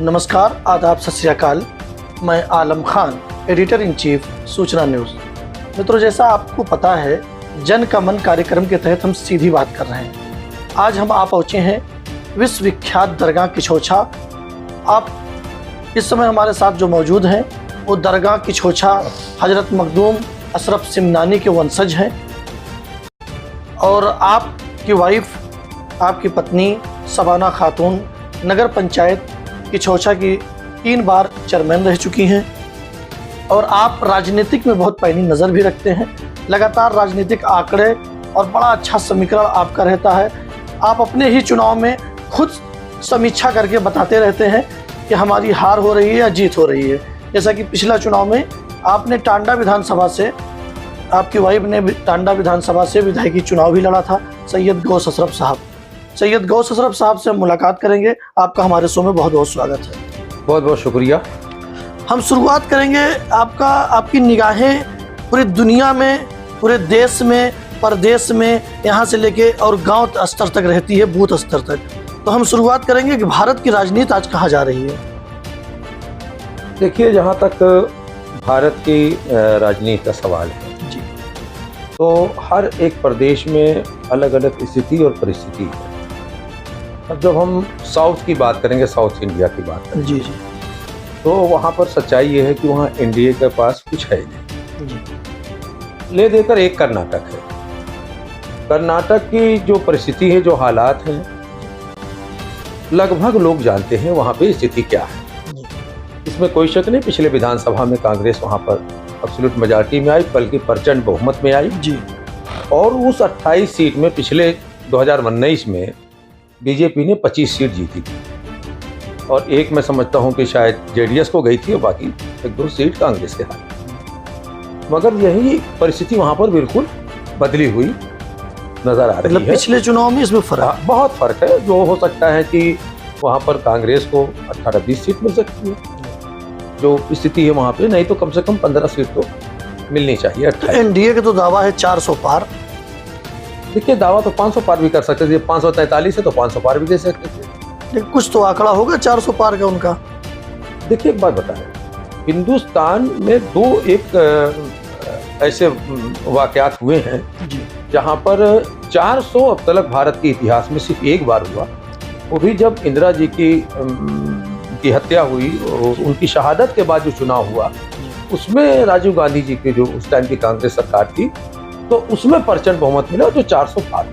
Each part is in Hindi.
नमस्कार, आदाब, सत श्री अकाल। मैं आलम खान, एडिटर इन चीफ सूचना न्यूज़। मित्रों, जैसा आपको पता है, जन का मन कार्यक्रम के तहत हम सीधी बात कर रहे हैं। आज हम आ पहुँचे हैं विश्वविख्यात दरगाह किछोछा। आप इस समय हमारे साथ जो मौजूद हैं वो दरगाह किछोछा हज़रत मखदूम अशरफ सिमनानी के वंशज हैं और आपकी वाइफ, आपकी पत्नी शबाना खातून नगर पंचायत किछोछा की 3 बार चेयरमैन रह चुकी हैं और आप राजनीतिक में बहुत पैनी नज़र भी रखते हैं। लगातार राजनीतिक आंकड़े और बड़ा अच्छा समीकरण आपका रहता है। आप अपने ही चुनाव में खुद समीक्षा करके बताते रहते हैं कि हमारी हार हो रही है या जीत हो रही है। जैसा कि पिछला चुनाव में आपने टांडा विधानसभा से, आपकी वाइफ ने टांडा विधानसभा से विधायकी चुनाव भी लड़ा था, सैयद गौस अशरफ साहब। सैयद गौस अशरफ साहब से हम मुलाकात करेंगे। आपका हमारे शो में बहुत बहुत स्वागत है। बहुत बहुत शुक्रिया। हम शुरुआत करेंगे आपकी निगाहें पूरी दुनिया में, पूरे देश में, प्रदेश में, यहाँ से लेके और गांव स्तर तक रहती है, बूथ स्तर तक। तो हम शुरुआत करेंगे कि भारत की राजनीति आज कहाँ जा रही है। देखिए, जहाँ तक भारत की राजनीति का सवाल है जी, तो हर एक प्रदेश में अलग अलग स्थिति और परिस्थिति है। अब जब हम साउथ की बात करेंगे, साउथ इंडिया की बात करेंगे, जी जी, तो वहाँ पर सच्चाई ये है कि वहाँ एनडीए के पास कुछ है नहीं जी। ले देकर। एक कर्नाटक है। कर्नाटक की जो परिस्थिति है, जो हालात हैं, लगभग लोग जानते हैं वहाँ पे स्थिति क्या है। इसमें कोई शक नहीं। पिछले विधानसभा में कांग्रेस वहाँ पर एब्सोल्यूट मेजॉरिटी में आई, बल्कि प्रचंड बहुमत में आई जी। और उस 28 सीट में पिछले 2019 में बीजेपी ने 25 सीट जीती थी और एक मैं समझता हूं कि शायद जेडीएस को गई थी और बाकी 1-2 सीट कांग्रेस के हाथ। मगर यही परिस्थिति वहां पर बिल्कुल बदली हुई नजर आ रही है। पिछले चुनाव में इसमें फर्क, बहुत फर्क है। जो हो सकता है कि वहां पर कांग्रेस को 18-20 सीट मिल सकती है, जो स्थिति है वहां पे। नहीं तो कम से कम 15 सीट तो मिलनी चाहिए। एनडीए का तो दावा है 400 पार। देखिए, दावा तो 500 पार भी कर सकते थे। 543 है तो 500 पार भी दे सकते थे। लेकिन कुछ तो आंकड़ा होगा 400 पार का उनका। देखिए, एक बात बताएं, हिंदुस्तान में ऐसे वाकयात हुए हैं जहां पर 400 अब तक भारत के इतिहास में सिर्फ एक बार हुआ। वो भी जब इंदिरा जी की हत्या हुई और उनकी शहादत के बाद जो चुनाव हुआ, उसमें राजीव गांधी जी की जो उस टाइम की कांग्रेस सरकार थी, तो उसमें प्रचंड बहुमत मिला जो 400 पार।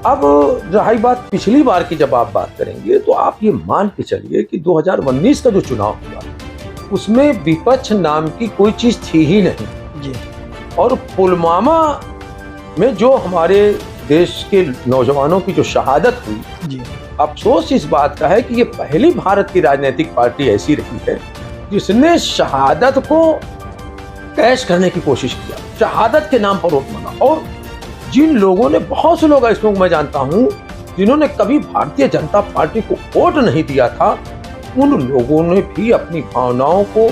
अब रही बात पिछली बार की, जब आप बात करेंगे तो आप ये मान के चलिए कि 2019 का जो चुनाव हुआ उसमें विपक्ष नाम की कोई चीज थी ही नहीं जी। और पुलवामा में जो हमारे देश के नौजवानों की जो शहादत हुई जी, अफसोस इस बात का है कि ये पहली भारत की राजनीतिक पार्टी ऐसी रही है जिसने शहादत को कैश करने की कोशिश किया, शहादत के नाम पर वोट मांगा। और जिन लोगों ने, बहुत से लोग इसमें मैं जानता हूं, जिन्होंने कभी भारतीय जनता पार्टी को वोट नहीं दिया था, उन लोगों ने भी अपनी भावनाओं को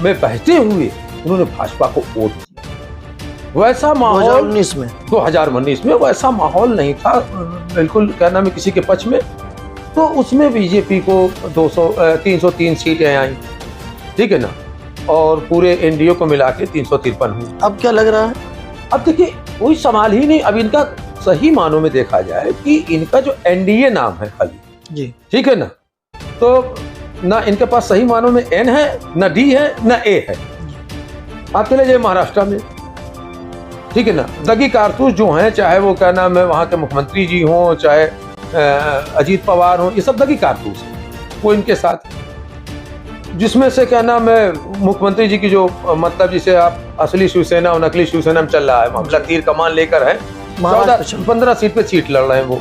में बहते हुए उन्होंने भाजपा को वोट दिया। वैसा माहौल 2019 में वैसा माहौल नहीं था, बिल्कुल कहना में किसी के पक्ष में। तो उसमें बीजेपी को 303 सीटें आई, ठीक है ना, और पूरे एनडीए को मिला के 353 हुई। अब क्या लग रहा है? अब देखिए, कोई सवाल ही नहीं। अब इनका सही मानों में देखा जाए कि इनका जो एनडीए नाम है खाली जी, ठीक है ना, तो ना इनके पास सही मानों में एन है, ना डी है, ना ए है। आप चले जाइए महाराष्ट्र में, ठीक है ना, दगी कारतूस जो हैं, चाहे वो क्या नाम है वहाँ के मुख्यमंत्री जी हों, चाहे अजीत पवार हों, ये सब दगी कारतूस है वो इनके साथ। जिसमें से क्या नाम है, मुख्यमंत्री जी की जो मतलब जिसे आप असली शिवसेना और नकली शिवसेना में चल रहा है मामला, तीर कमान लेकर है, 15 सीट पे सीट लड़ रहे हैं वो।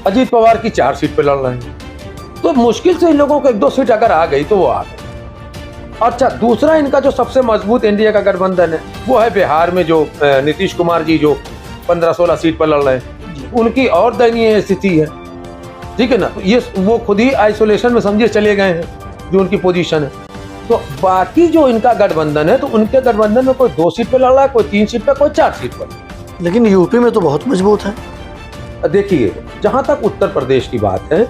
अजीत पवार की 4 सीट पे लड़ रहे हैं। तो मुश्किल से इन लोगों को 1-2 सीट अगर आ गई तो वो आ गई। अच्छा, दूसरा इनका जो सबसे मजबूत एनडीए का गठबंधन है वो है बिहार में, जो नीतीश कुमार जी जो 15-16 सीट पर लड़ रहे हैं, उनकी और दयनीय स्थिति है, ठीक है ना। तो ये वो खुद ही आइसोलेशन में समझिए चले गए हैं, जो उनकी पोजीशन है। तो बाकी जो इनका गठबंधन है, तो उनके गठबंधन में कोई 2 सीट पे लड़ रहा है, कोई 3 सीट पे, कोई 4 सीट पर। लेकिन यूपी में तो बहुत मजबूत है। देखिए, जहां तक उत्तर प्रदेश की बात है,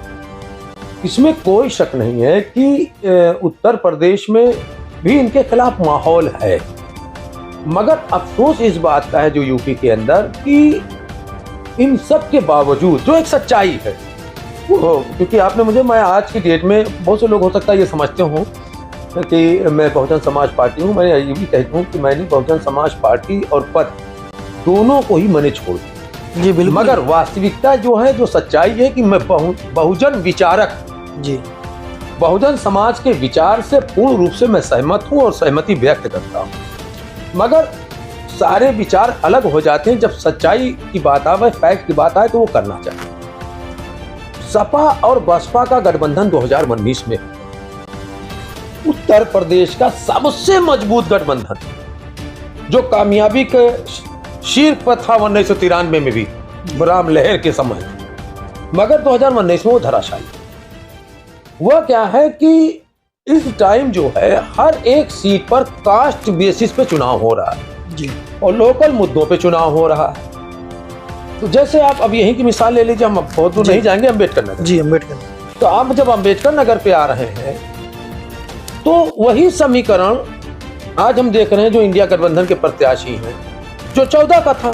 इसमें कोई शक नहीं है कि उत्तर प्रदेश में भी इनके खिलाफ माहौल है, मगर अफसोस इस बात का है जो यूपी के अंदर कि इन सब के बावजूद जो एक सच्चाई है वो, क्योंकि आपने मुझे, मैं आज की डेट में बहुत से लोग हो सकता है ये समझते हो कि मैं बहुजन समाज पार्टी हूँ, मैं ये भी कहता हूँ कि मैंने बहुजन समाज पार्टी और पद दोनों को ही मैंने छोड़ दिया। जी बिल्कुल। मगर वास्तविकता जो है, जो सच्चाई है कि मैं बहुजन विचारक, जी, बहुजन समाज के विचार से पूर्ण रूप से मैं सहमत हूँ और सहमति व्यक्त करता हूँ, मगर सारे विचार अलग हो जाते हैं जब सच्चाई की बात आए, फैक्ट की बात आए तो वो करना चाहिए। सपा और बसपा का गठबंधन 2019 में उत्तर प्रदेश का सबसे मजबूत गठबंधन, जो कामयाबी के शीर्ष पर था 1993 में भी राम लहर के समय, मगर 2019 में वो धराशायी। वह क्या है कि इस टाइम जो है हर एक सीट पर कास्ट बेसिस पे चुनाव हो रहा है जी, और लोकल मुद्दों पे चुनाव हो रहा है। तो जैसे आप अब यहीं की मिसाल ले लीजिए, हम बहुत दूर नहीं जाएंगे, अम्बेडकर नगर। जी अम्बेडकर। तो आप जब अम्बेडकर नगर पे आ रहे हैं तो वही समीकरण आज हम देख रहे हैं जो इंडिया गठबंधन के प्रत्याशी हैं, जो 14 का था।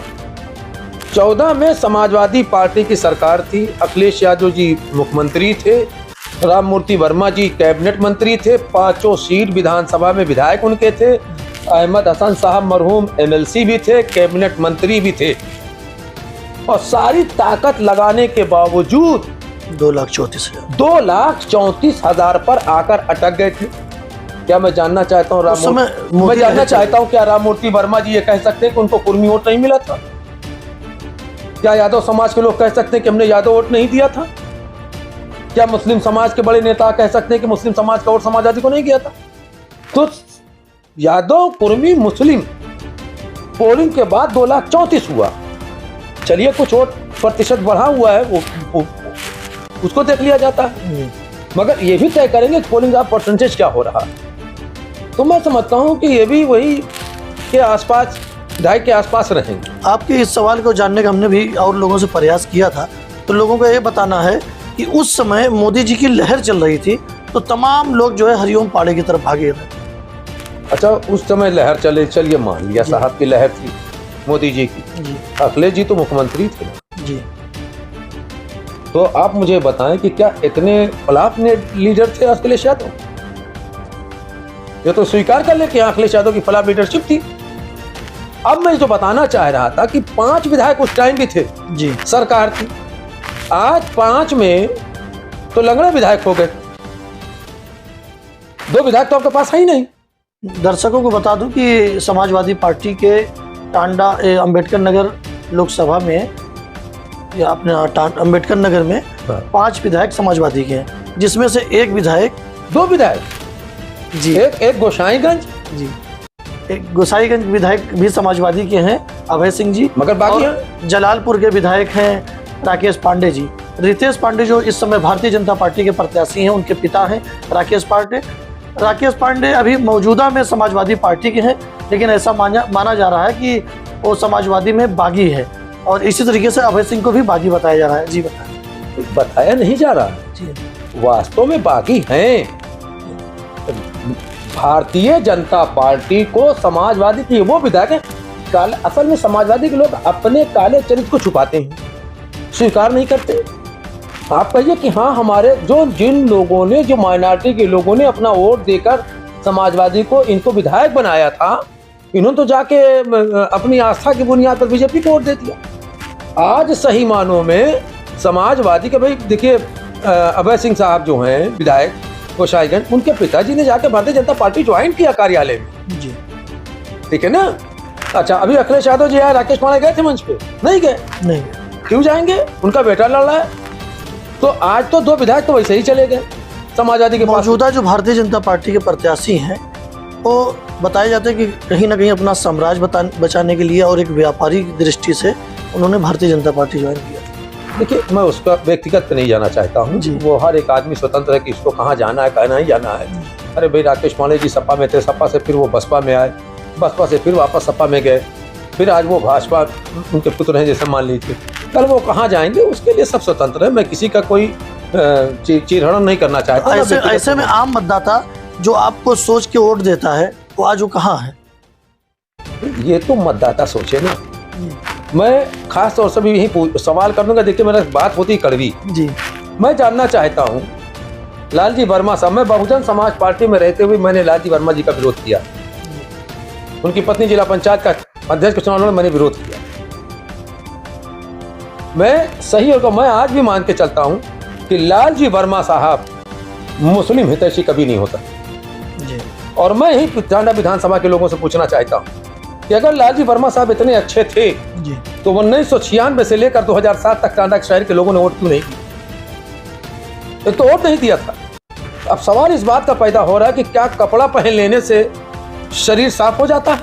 14 में समाजवादी पार्टी की सरकार थी, अखिलेश यादव जी मुख्यमंत्री थे, राम मूर्ति वर्मा जी कैबिनेट मंत्री थे, 5 सीट विधानसभा में विधायक उनके थे, अहमद हसन साहब मरहूम एमएलसी भी थे, कैबिनेट मंत्री भी थे, और सारी ताकत लगाने के बावजूद 2,34,000 पर आकर अटक गए थे। क्या मैं जानना चाहता हूँ मैं जानना चाहता हूँ क्या राम मूर्ति वर्मा जी ये कह सकते हैं कि उनको कुर्मी वोट नहीं मिला था? क्या यादव समाज के लोग कह सकते हैं कि हमने यादव वोट नहीं दिया था? क्या मुस्लिम समाज के बड़े नेता कह सकते हैं कि मुस्लिम समाज का वोट समाजवादी को नहीं किया था? तो यादव, कुर्मी, मुस्लिम पोलिंग के बाद 2,34,000 हुआ। चलिए कुछ वोट प्रतिशत बढ़ा हुआ है, वो उसको देख लिया जाता है, मगर ये भी तय करेंगे पोलिंग का परसेंटेज क्या हो रहा है। तो मैं समझता हूं कि ये भी वही के आसपास, ढाई के आसपास रहेंगे। आपके इस सवाल को जानने का हमने भी और लोगों से प्रयास किया था, तो लोगों को ये बताना है कि उस समय मोदी जी की लहर चल रही थी, तो तमाम लोग जो है हरिओम पाड़े की तरफ भागे थे। अच्छा, उस समय लहर चलिए मान लिया साहब की लहर थी मोदी जी की जी, अखिलेश जी तो मुख्यमंत्री थे जी। तो आप मुझे बताएं कि क्या इतने फ्लॉप लीडर थे अखिलेश यादव? ये तो स्वीकार कर ले कि अखिलेश यादव की फ्लॉप लीडरशिप थी। अब मैं जो बताना चाह रहा था कि 5 विधायक उस टाइम भी थे जी, सरकार थी, आज 5 में तो लंगड़े विधायक हो गए, 2 विधायक तो आपके पास है ही नहीं। दर्शकों को बता दूं कि समाजवादी पार्टी के टांडा अम्बेडकर नगर लोकसभा में या अपने अम्बेडकर नगर में 5 विधायक समाजवादी के हैं, जिसमें से 1 विधायक 2 विधायक जी, एक गोसाईगंज जी, एक गोसाईगंज विधायक भी समाजवादी के हैं, अभय सिंह जी, मगर बाकी और जलालपुर के विधायक हैं राकेश पांडे जी। रितेश पांडे जो इस समय भारतीय जनता पार्टी के प्रत्याशी हैं, उनके पिता हैं राकेश पांडे अभी मौजूदा में समाजवादी पार्टी के हैं, लेकिन ऐसा माना जा रहा है कि वो समाजवादी में बागी है, और इसी तरीके से अभय सिंह को भी बागी बताया जा रहा है। जी बताएं। बताया नहीं जा रहा जी, वास्तव में बागी हैं। भारतीय जनता पार्टी को समाजवादी की वो विधायक हैं। असल में समाजवादी के लोग अपने काले चरित्र को छुपाते हैं, स्वीकार नहीं करते। आप कहिए कि हाँ, हमारे जिन लोगों ने, जो माइनॉरिटी के लोगों ने अपना वोट देकर समाजवादी को, इनको विधायक बनाया था, इन्होंने तो जाके अपनी आस्था की बुनियाद पर बीजेपी को वोट दे दिया। आज सही मानों में समाजवादी के, भाई देखिए अभय सिंह साहब जो हैं विधायक गोसाईगंज, उनके पिताजी ने जाके भारतीय जनता पार्टी ज्वाइन किया कार्यालय में जी, ठीक है ना। अच्छा, अभी अखिलेश यादव जी आए, राकेश पांडे गए थे मंच पे? नहीं गए। नहीं, क्यों जाएंगे? उनका बेटा लड़ रहा है। तो आज तो 2 विधायक तो वैसे ही चले गए समाजवादी के पास। मौजूदा जो भारतीय जनता पार्टी के प्रत्याशी हैं, वो बताया जाता है कि कहीं ना कहीं अपना साम्राज्य बचाने के लिए और एक व्यापारिक दृष्टि से उन्होंने भारतीय जनता पार्टी ज्वाइन किया। देखिए, मैं उसका व्यक्तिगत नहीं जाना चाहता हूँ, वो हर एक आदमी स्वतंत्र है कि इसको कहाँ जाना है, कहाँ नहीं जाना है। अरे भाई, राकेश पांडे जी सपा में थे, सपा से फिर वो बसपा में आए, बसपा से फिर वापस सपा में गए, फिर आज वो भाजपा, उनके पुत्र हैं जैसे मान लीजिए, कल वो कहाँ जाएंगे उसके लिए सब स्वतंत्र है। मैं किसी का कोई चीरहरण नहीं करना चाहता। ऐसे में आम मतदाता जो आपको सोच के वोट देता है वो आज वो कहाँ है? ये तो मतदाता सोचे ना। मैं खास तौर से भी यही सवाल कर दूंगा। देखिए, मेरा बात होती कड़वी जी। मैं जानना चाहता हूँ लालजी वर्मा साहब, मैं बहुजन समाज पार्टी में रहते हुए मैंने लालजी वर्मा जी का विरोध किया। उनकी पत्नी जिला पंचायत का अध्यक्ष के चुनाव में मैंने विरोध किया। मैं सही होगा, मैं आज भी मान के चलता हूँ कि लालजी वर्मा साहब मुस्लिम हितैषी कभी नहीं होता जी। और मैं ही टांडा विधानसभा के लोगों से पूछना चाहता हूँ कि अगर लालजी वर्मा साहब इतने अच्छे थे जी तो 1996 से लेकर 2007 तक टांडा शहर के लोगों ने वोट क्यों नहीं दिया? एक तो वोट नहीं दिया था। अब सवाल इस बात का पैदा हो रहा है कि क्या कपड़ा पहन लेने से शरीर साफ हो जाता है?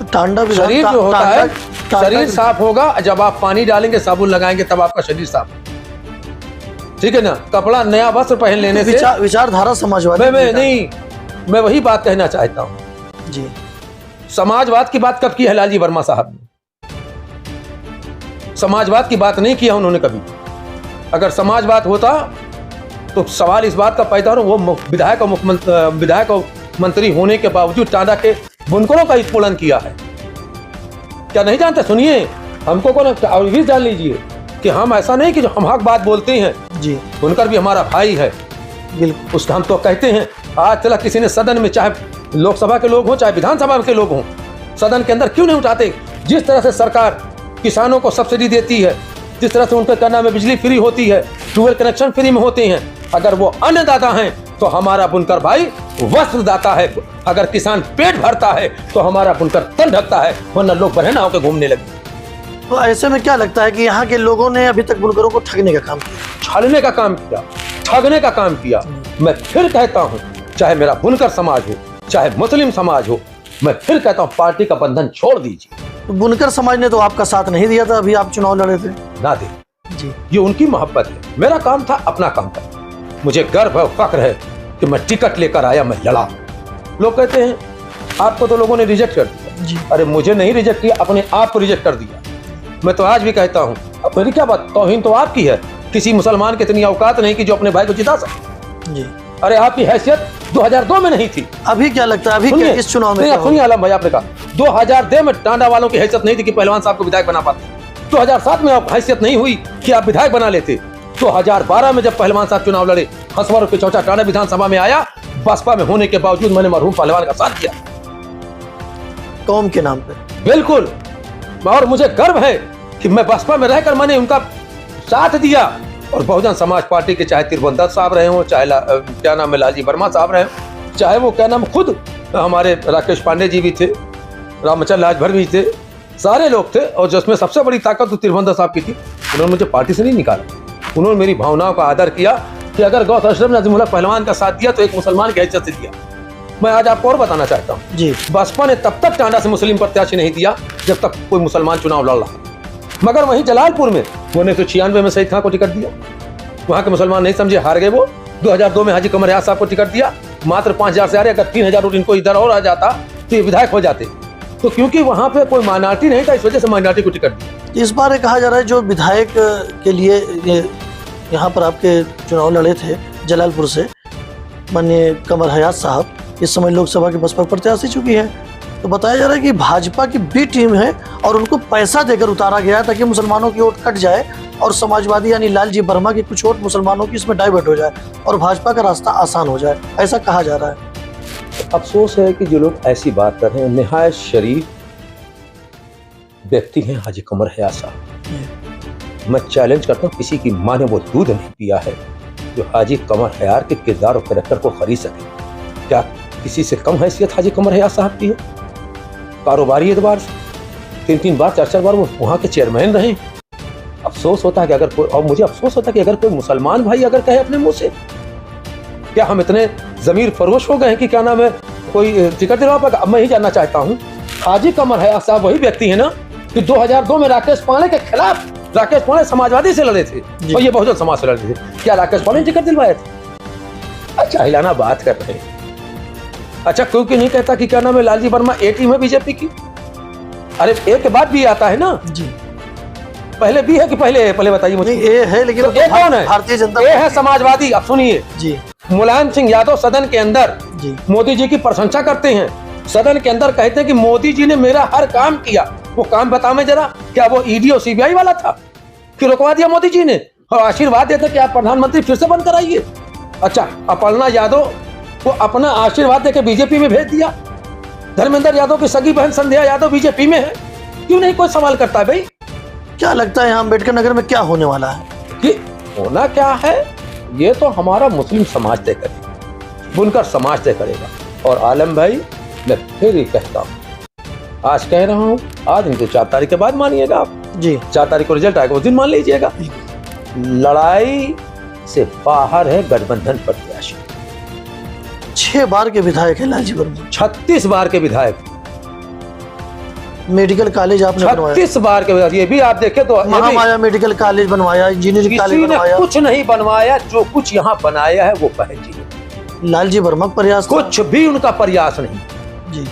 टांडा शरीर जो होता है, शरीर साफ होगा जब आप पानी डालेंगे, साबुन लगाएंगे, तब आपका शरीर साफ, ठीक है ना। कपड़ा नया वस्त्र पहन लेने से विचारधारा समाजवादी मैं वही बात कहना चाहता हूँ जी। समाजवाद की बात कब की है लालजी वर्मा साहब ने? समाजवाद की बात नहीं किया उन्होंने कभी। अगर समाजवाद होता तो सवाल इस बात का पैदा हो, वो विधायक और मंत्री होने के बावजूद टांडा के बुनकरों का उत्पीड़न किया है। क्या नहीं जानते? सुनिए, हमको कौन और भी जान लीजिए कि हम ऐसा नहीं कि जो हम हक बात बोलते हैं जी, बुनकर भी हमारा भाई है। बिल्कुल, उसका हम तो कहते हैं। आज चला किसी ने सदन में, चाहे लोकसभा के लोग हों चाहे विधानसभा के लोग हों, सदन के अंदर क्यों नहीं उठाते? जिस तरह से सरकार किसानों को सब्सिडी देती है, जिस तरह से उनके करना में बिजली फ्री होती है, ट्यूबवेल कनेक्शन फ्री में होते हैं, अगर वो अन्नदाता हैं तो हमारा बुनकर भाई वस्त्र दाता है। अगर किसान पेट भरता है तो हमारा बुनकर तन ढकता है, वरना लोग बरहना होकर घूमने लगे। तो ऐसे में क्या लगता है कि यहाँ के लोगों ने अभी तक बुनकरों को ठगने का काम किया, छलने का काम किया, ठगने का काम किया? मैं फिर कहता हूँ, चाहे मेरा बुनकर समाज हो, चाहे मुस्लिम समाज हो, मैं फिर कहता हूँ पार्टी का बंधन छोड़ दीजिए। तो बुनकर समाज ने तो आपका साथ नहीं दिया था, अभी आप चुनाव लड़े थे। ना दे जी, ये उनकी मोहब्बत है। मेरा काम था अपना काम था। मुझे गर्व और फख्र है कि मैं टिकट लेकर आया, मैं लड़ा। लोग कहते हैं आपको तो लोगों ने रिजेक्ट कर दिया जी। अरे मुझे नहीं रिजेक्ट किया, अपने आप को रिजेक्ट कर दिया। मैं तो आज भी कहता हूँ, अब मेरी क्या बात, तौहीन तो आपकी है। किसी मुसलमान की इतनी औकात नहीं कि जो अपने भाई को जिता सके। जी, अरे आपकी हैसियत 2002 में नहीं थी। अभी क्या लगता है, अभी क्या इस चुनाव में? सुनिए आलम भाई, आपने कहा 2002 में टांडा वालों की हैसियत नहीं थी कि पहलवान साहब को विधायक बना पाते। 2007 में आप हैसियत नहीं हुई कि आप विधायक बना लेते। 2012 में जब पहलवान साहब चुनाव लड़े, हंसवार के चौचा टांडा विधानसभा में आया, बसपा में होने के बावजूद मैंने मरहूम पहलवान का साथ किया कौम के नाम पे। बिल्कुल, और मुझे गर्व है कि मैं बसपा में रहकर मैंने उनका साथ दिया। और बहुजन समाज पार्टी के चाहे तिरवंदर साहब रहे हों, चाहे क्या नाम है लालजी वर्मा साहब रहे हों, चाहे वो क्या नाम खुद हमारे राकेश पांडे जी भी थे, रामचंद्र लाजभर भी थे, सारे लोग थे। और जिसमें सबसे बड़ी ताकत तो तिरवंदर साहब की थी। उन्होंने मुझे पार्टी से नहीं निकाला, उन्होंने मेरी भावनाओं का आदर किया कि अगर गौस अशरफ ने अजीमुल्लाह पहलवान का साथ दिया तो एक मुसलमान की हैसियत से दिया। मैं आज आपको और बताना चाहता हूँ जी, बसपा ने तब तक टांडा से मुस्लिम प्रत्याशी नहीं दिया जब तक कोई मुसलमान चुनाव लड़ रहा। मगर वहीं जलालपुर में 1996 में शहीद खां को टिकट दिया, वहां के मुसलमान नहीं समझे, हार गए वो। 2002 में हाजी कमर रियाज साहब को टिकट दिया, मात्र 5000 से आ रहे। अगर 3000 वोट इनको इधर और आ जाता तो ये विधायक हो जाते। तो क्योंकि वहां पे कोई माइनॉरिटी नहीं था, इस वजह से माइनॉरिटी को टिकट दिया। इस बार ये कहा जा रहा है जो विधायक के लिए यहाँ पर आपके चुनाव लड़े थे जलालपुर से, माननीय कमर हयात साहब, इस समय लोकसभा के बसपा प्रत्याशी चुकी है। तो बताया जा रहा है कि भाजपा की बी टीम है और उनको पैसा देकर उतारा गया है ताकि मुसलमानों की वोट कट जाए और समाजवादी यानी लालजी वर्मा की कुछ वोट मुसलमानों की इसमें डाइवर्ट हो जाए और भाजपा का रास्ता आसान हो जाए, ऐसा कहा जा रहा है। अफसोस है कि जो लोग ऐसी बात कर रहे हैं, निहायत शरीफ व्यक्ति हैं हाजी कमर हयात साहब। मैं चैलेंज करता हूँ, किसी की माँ ने वो दूध नहीं पिया है जो हाजी कमर हयात के किरदार और कैरेक्टर को खरीद सके। क्या किसी से कम हैसियत हाजी कमर हयात साहब की है? कारोबारी एतबार से 3-3 बार 4-4 बार वो वहाँ के चेयरमैन रहे। अफसोस होता है कि अगर कोई, और मुझे अफसोस होता है कि अगर कोई मुसलमान भाई अगर कहे अपने मुंह से, क्या हम इतने जमीर फरोश हो गए हैं कि क्या नाम है कोई टिकट दिलवा पाएगा? अब मैं ही जानना चाहता हूँ, हाजी कमर हयात साहब वही व्यक्ति है ना कि 2002 में राकेश पांडे के खिलाफ, राकेश पांडे समाजवादी से लड़े थे और ये बहुजन समाज से लड़े थे। क्या राकेश पांडे ने टिकट दिलवाए थे? अच्छा हिलाना बात कर रहे हैं। अच्छा क्योंकि नहीं कहता कि क्या नाम है लालजी वर्मा ए टीम है बीजेपी की? अरे ए के बाद भी आता है ना जी, पहले बी है कि पहले ए? पहले बताइए मुझे। नहीं, ए है, लेकिन तो ए कौन है? भारतीय जनता ए है समाजवादी। अब सुनिए, जी मुलायम सिंह यादव सदन के अंदर जी मोदी जी की प्रशंसा करते हैं। सदन के अंदर कहते हैं कि मोदी जी ने मेरा हर काम किया। वो काम बताओ मैं जरा, क्या वो ईडी और सीबीआई वाला था कि रुकवा दिया मोदी जी ने? और आशीर्वाद देते कि आप प्रधानमंत्री फिर से बंद कराइए। अच्छा, अपर्णा यादव को अपना आशीर्वाद देकर बीजेपी में भेज दिया। धर्मेंद्र यादव की सगी बहन संध्या यादव बीजेपी में है। क्यों नहीं कोई सवाल करता है भाई? क्या लगता है यहाँ अम्बेडकर नगर में क्या होने वाला है? कि होना क्या है, ये तो हमारा मुस्लिम समाज तय करेगा, बुनकर समाज तय करेगा। और आलम भाई, मैं फिर ही कहता हूँ, आज कह रहा हूँ, आज इनको 4 तारीख के बाद मानिएगा आप जी। 4 तारीख को रिजल्ट आएगा, उस दिन मान लीजिएगा। लड़ाई से बाहर है गठबंधन प्रत्याशी। 6 बार के विधायक है लालजी वर्मा। 36 बार के विधायक, मेडिकल कॉलेज आपने बनवाया, 36 बार के विधायक। ये भी आप देखें तो महामाया मेडिकल कॉलेज बनवाया, इंजीनियरिंग कॉलेज किसी ने बनवाया। कुछ नहीं बनवाया। जो कुछ यहाँ बनाया है वो बहन जी ने। लालजी वर्मा का प्रयास था। कुछ भी उनका प्रयास नहीं, जी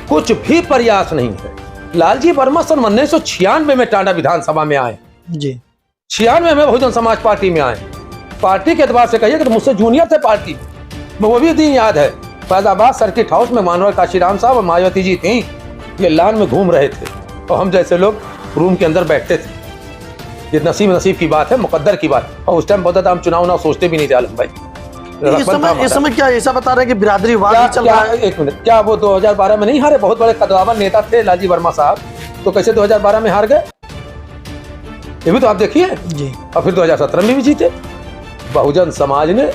कुछ भी प्रयास नहीं है। लालजी वर्मा सन 1996 में टांडा विधानसभा में आए। जी 96 में बहुजन समाज पार्टी में आए। पार्टी के एतबार से कहिए कि मुझसे जूनियर थे पार्टी में। वो भी दिन याद है, फैजाबाद सर्किट हाउस में मानवर काशीराम साहब और मायावती जी थी, ये लान में घूम रहे थे और हम जैसे लोग रूम के अंदर बैठते थे। ये नसीब की बात है, मुकद्दर की बात। और उस टाइम बहुत हम चुनाव ना सोचते भी नहीं थे आलम भाई। इस समय क्या ऐसा बता रहे हैं कि बिरादरीवाद ही चल रहा है? एक मिनट, क्या वो 2012 में नहीं हारे? बहुत बड़े कद्दावर नेता थे लालजी वर्मा साहब, तो कैसे 2012 में हार गए? ये भी तो आप देखिए जी। और फिर 2017 में भी जीते। बहुजन समाज ने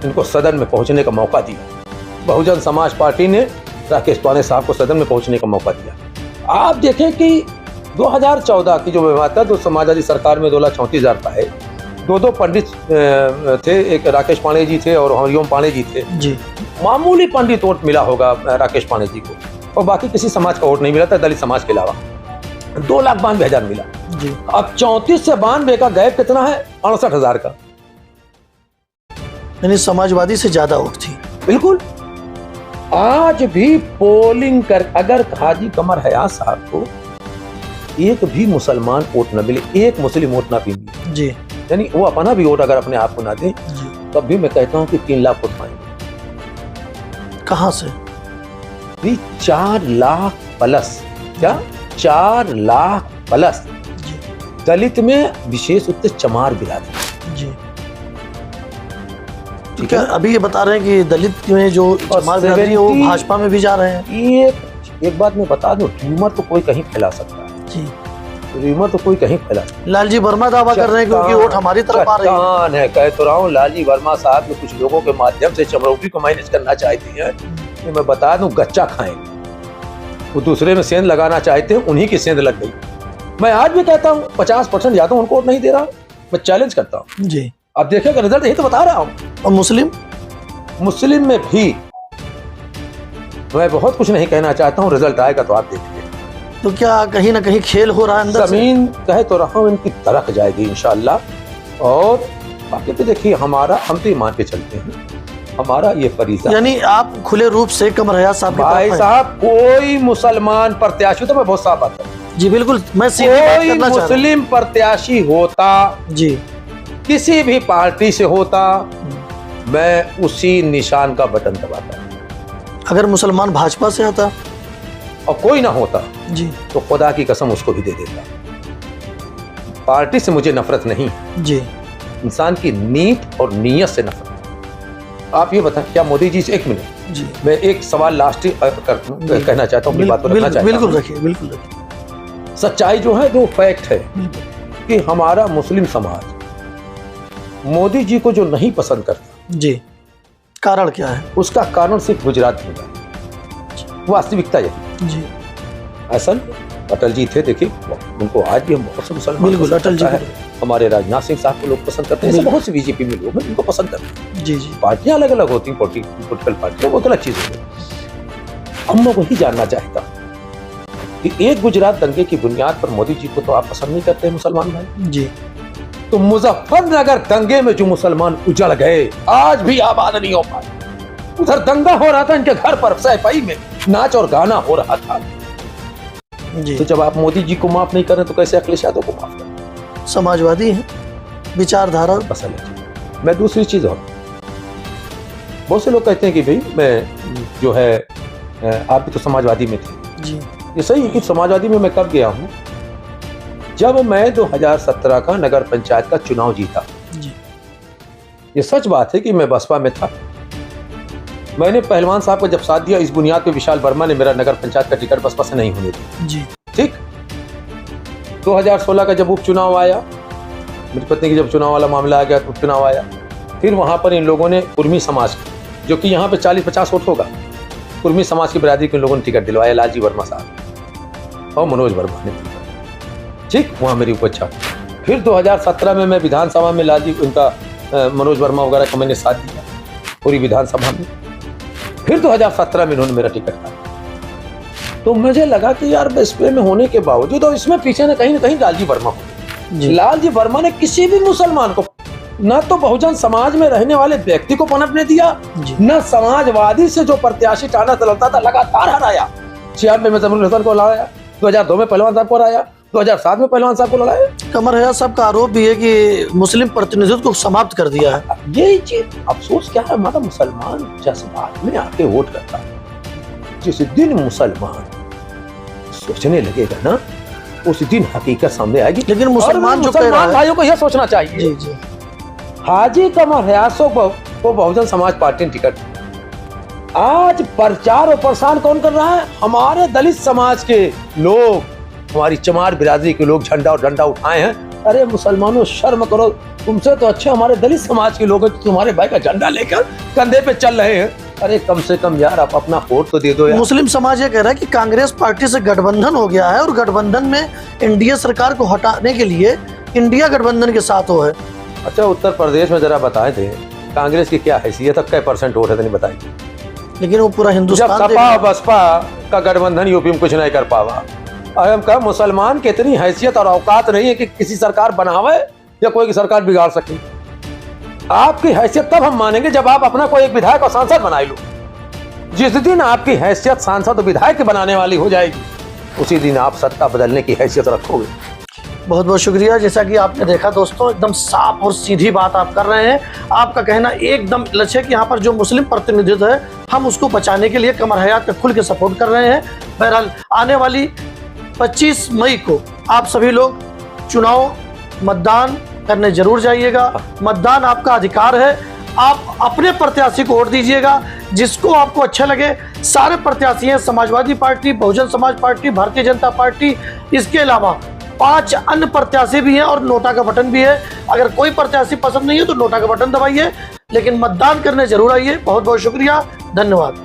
इनको सदन में पहुंचने का मौका दिया। बहुजन समाज पार्टी ने राकेश पाणे साहब को सदन में पहुंचने का मौका दिया। आप देखें कि 2014 की जो विवाद था, तो समाजवादी सरकार में 2,34,000 पाए। 2 पंडित थे, एक राकेश पाणे जी थे और हरिओम पाणे जी थे। जी मामूली पंडित वोट मिला होगा राकेश पाणे जी को, और बाकी किसी समाज का वोट नहीं मिला था, दलित समाज के अलावा। 2,92,000 मिला। जी अब 34 से 92 का गैप कितना है? 68,000 का। यानी समाजवादी से ज्यादा वोट थी। बिल्कुल। आज भी पोलिंग कर, अगर हाजी कमर हयात साहब को एक भी मुसलमान वोट न मिले, एक मुस्लिम वोट ना भी मिले, जी यानी वो अपना भी वोट अगर अपने आप को ना दे, जी, तब भी मैं कहता हूं कि 3 लाख वोट पाएंगे। कहां से? भी 4 लाख प्लस, क्या 4 लाख प्लस जी दलित में, विशेष रूप से चमार बिरादरी। जी। ठीक क्या है, अभी ये बता रहे हैं कि दलित में जो चमार बिरादरी है, वो भाजपा में भी जा रहे हैं? एक बात मैं बता दूं, ट्यूमर तो कोई कहीं फैला सकता है जी। ट्यूमर तो कोई कहीं फैला सकता है। लालजी वर्मा दावा कर रहे हैं क्योंकि वोट हमारी तरफ आ रही है। कह तो रहा हूँ, लालजी वर्मा साहब ने कुछ लोगों के माध्यम से चमरौटी को मैनेज करना चाहती है। तो मैं बता दूं, गच्चा खाएंगे। वो दूसरे में सेंध लगाना चाहते हैं, उन्हीं की सेंध लग गई। मैं आज भी कहता हूँ 50% यादव उनको वोट नहीं दे रहा। मैं चैलेंज करता हूँ जी। अब देखिएगा रिजल्ट, यही तो बता रहा हूँ। और मुस्लिम में भी मैं बहुत कुछ नहीं कहना चाहता हूँ, रिजल्ट आएगा तो आप देखिए। तो क्या कहीं ना कहीं खेल हो रहा है अंदर जमीन कहे तो रहा हूँ इनकी दरक जाएगी इंशाअल्लाह। और बाकी तो देखिए, हमारा हम तो ये मान के चलते हैं, हमारा ये फरीजा। यानी आप खुले रूप से कमर हयात साहब के भाई तरफ हैं? साहब, कोई मुसलमान प्रत्याशी, तो मैं बहुत साफ बात है जी बिल्कुल, मैं सीधी बात कोई करना चाह रहा मुस्लिम प्रत्याशी होता, हूं। जी किसी भी पार्टी से होता, मैं उसी निशान का बटन दबाता। अगर मुसलमान भाजपा से आता और कोई ना होता जी, तो खुदा की कसम उसको भी दे देता। पार्टी से मुझे नफरत नहीं, जी इंसान की नीयत और नीयत से नफरत। आप ये बताएं, क्या मोदी जी से, एक मिनट जी, मैं एक सवाल लास्ट कहना चाहता हूँ, अपनी बात को रखना चाहता हूँ। बिल्कुल रखिए, बिल्कुल रखिए। सच्चाई जो है, जो फैक्ट है कि हमारा मुस्लिम समाज मोदी जी को जो नहीं पसंद करता, जी, कारण क्या है? उसका कारण सिर्फ गुजरात में है। वास्तविकता यही। जी असल अटल जी थे, देखिए उनको आज भी हम बहुत से मुसलमान बिल्कुल, पसंद अटल जी करता है। हमारे राजनाथ सिंह साहब को लोग पसंद करते हैं, ऐसे बहुत से बीजेपी में लोग हैं जिनको पसंद करते हैं। जी जी, पार्टियां अलग अलग होती हैं, पॉलिटिकल पार्टियां, वो अलग चीज होती है। हम लोग वही जानना चाहता कि एक गुजरात दंगे की बुनियाद पर मोदी जी को तो आप पसंद नहीं करते मुसलमान भाई जी, तो मुजफ्फरनगर दंगे में जो मुसलमान उजड़ गए, आज भी आबाद नहीं हो पाए। उधर दंगा हो रहा था, इनके घर पर सैफई में नाच और गाना हो रहा था। जी। तो जब आप मोदी जी को माफ नहीं कर रहे तो कैसे अखिलेश यादव को माफ करें? समाजवादी हैं, विचारधारा। बस अलग। मैं दूसरी चीज और, बहुत से लोग कहते हैं कि भाई मैं जो है आप भी तो समाजवादी में थे। जी ये सही है कि समाजवादी में मैं कब गया हूँ, जब मैं 2017 का नगर पंचायत का चुनाव जीता। जी ये सच बात है कि मैं बसपा में था। मैंने पहलवान साहब को जब साथ दिया, इस बुनियाद पे विशाल वर्मा ने मेरा नगर पंचायत का टिकट बसपा से नहीं होने दिया। जी ठीक। 2016 का जब उपचुनाव आया, मेरी पत्नी की जब चुनाव वाला मामला आ गया तो उपचुनाव आया, फिर वहां पर इन लोगों ने कुर्मी समाज, जो कि यहाँ पे 40-50 वोट होगा, कुर्मी समाज की बिरादरी के लोगों ने टिकट दिलवाया, लालजी वर्मा साहब और मनोज वर्मा ने। ठीक, वहाँ मेरी उपज। फिर 2017 में मैं विधानसभा में लालजी उनका मनोज वर्मा वगैरह का मैंने साथ दिया पूरी विधानसभा में। फिर 2017 में इन्होंने मेरा टिकट काटा। तो मुझे लगा कि यार बसपा में होने के बावजूद और इसमें पीछे न कहीं लालजी वर्मा हो। लालजी वर्मा ने किसी भी मुसलमान को, न तो बहुजन समाज में रहने वाले व्यक्ति को पनपने दिया, न समाजवादी से जो प्रत्याशी टाना चलता था लगातार हराया। 96 में जमीरुल हसन को हराया, 2002 में पहलवान साहब को हराया, 2007 में पहलवान साहब को लड़ाया। कमर हयात साहब का आरोप भी है कि मुस्लिम प्रतिनिधित्व को समाप्त कर दिया है। यही चीज अफसोस क्या है, हमारा मुसलमान जज्बात में आके वोट करता है। जिस दिन मुसलमान सोचने लगेगा ना, उस दिन हकीकत सामने आएगी। लेकिन मुसलमान जो कह रहा है, भाइयों को यह सोचना चाहिए। जी जी, हाजी कमर हयात को बहुजन समाज पार्टी ने टिकट दिया। आज प्रचार और प्रसार कौन कर रहा है? हमारे दलित समाज के लोग, हमारी चमार बिरादरी के लोग झंडा और डंडा उठाए हैं। अरे मुसलमानों, शर्म करो, तुमसे तो अच्छे हमारे दलित समाज के लोग हैं, तुम्हारे भाई का झंडा लेकर कंधे पे चल रहे हैं। अरे कम से कम यार आप अपना वोट तो दे दो यार। मुस्लिम समाज ये कह रहा है कि कांग्रेस पार्टी से गठबंधन हो गया है और गठबंधन में एनडीए सरकार को हटाने के लिए इंडिया गठबंधन के साथ हो है। अच्छा, उत्तर प्रदेश में जरा बताए थे कांग्रेस की क्या हैसियत है, क्या % वोट है, तो नहीं बताई। लेकिन वो पूरा हिंदुस्तान जब सपा बसपा का गठबंधन यूपी में कुछ नहीं कर पावा। हम कहा मुसलमान की इतनी हैसियत और औकात नहीं है कि किसी सरकार बनावे या कोई की सरकार बिगाड़ सके। आपकी हैसियत तब हम मानेंगे जब आप अपना कोई एक विधायक और सांसद बनाए लो। जिस दिन आपकी हैसियत सांसद और विधायक बनाने वाली हो जाएगी, उसी दिन आप सत्ता बदलने की हैसियत रखोगे। बहुत बहुत शुक्रिया। जैसा कि आपने देखा दोस्तों, एकदम साफ और सीधी बात आप कर रहे हैं। आपका कहना एकदम लक्ष्य है कि यहाँ पर जो मुस्लिम प्रतिनिधित्व है, हम उसको बचाने के लिए कमर हयात का खुल के सपोर्ट कर रहे हैं। बहरहाल आने वाली 25 मई को आप सभी लोग चुनाव मतदान करने जरूर जाइएगा। मतदान आपका अधिकार है। आप अपने प्रत्याशी को वोट दीजिएगा, जिसको आपको अच्छा लगे। सारे प्रत्याशी हैं, Samajwadi party, Bahujan Samaj party, Bharatiya Janata party, इसके अलावा 5 अन्य प्रत्याशी भी हैं और नोटा का बटन भी है। अगर कोई प्रत्याशी पसंद नहीं है तो नोटा का बटन दबाइए, लेकिन मतदान करने जरूर आइए। बहुत बहुत शुक्रिया, धन्यवाद।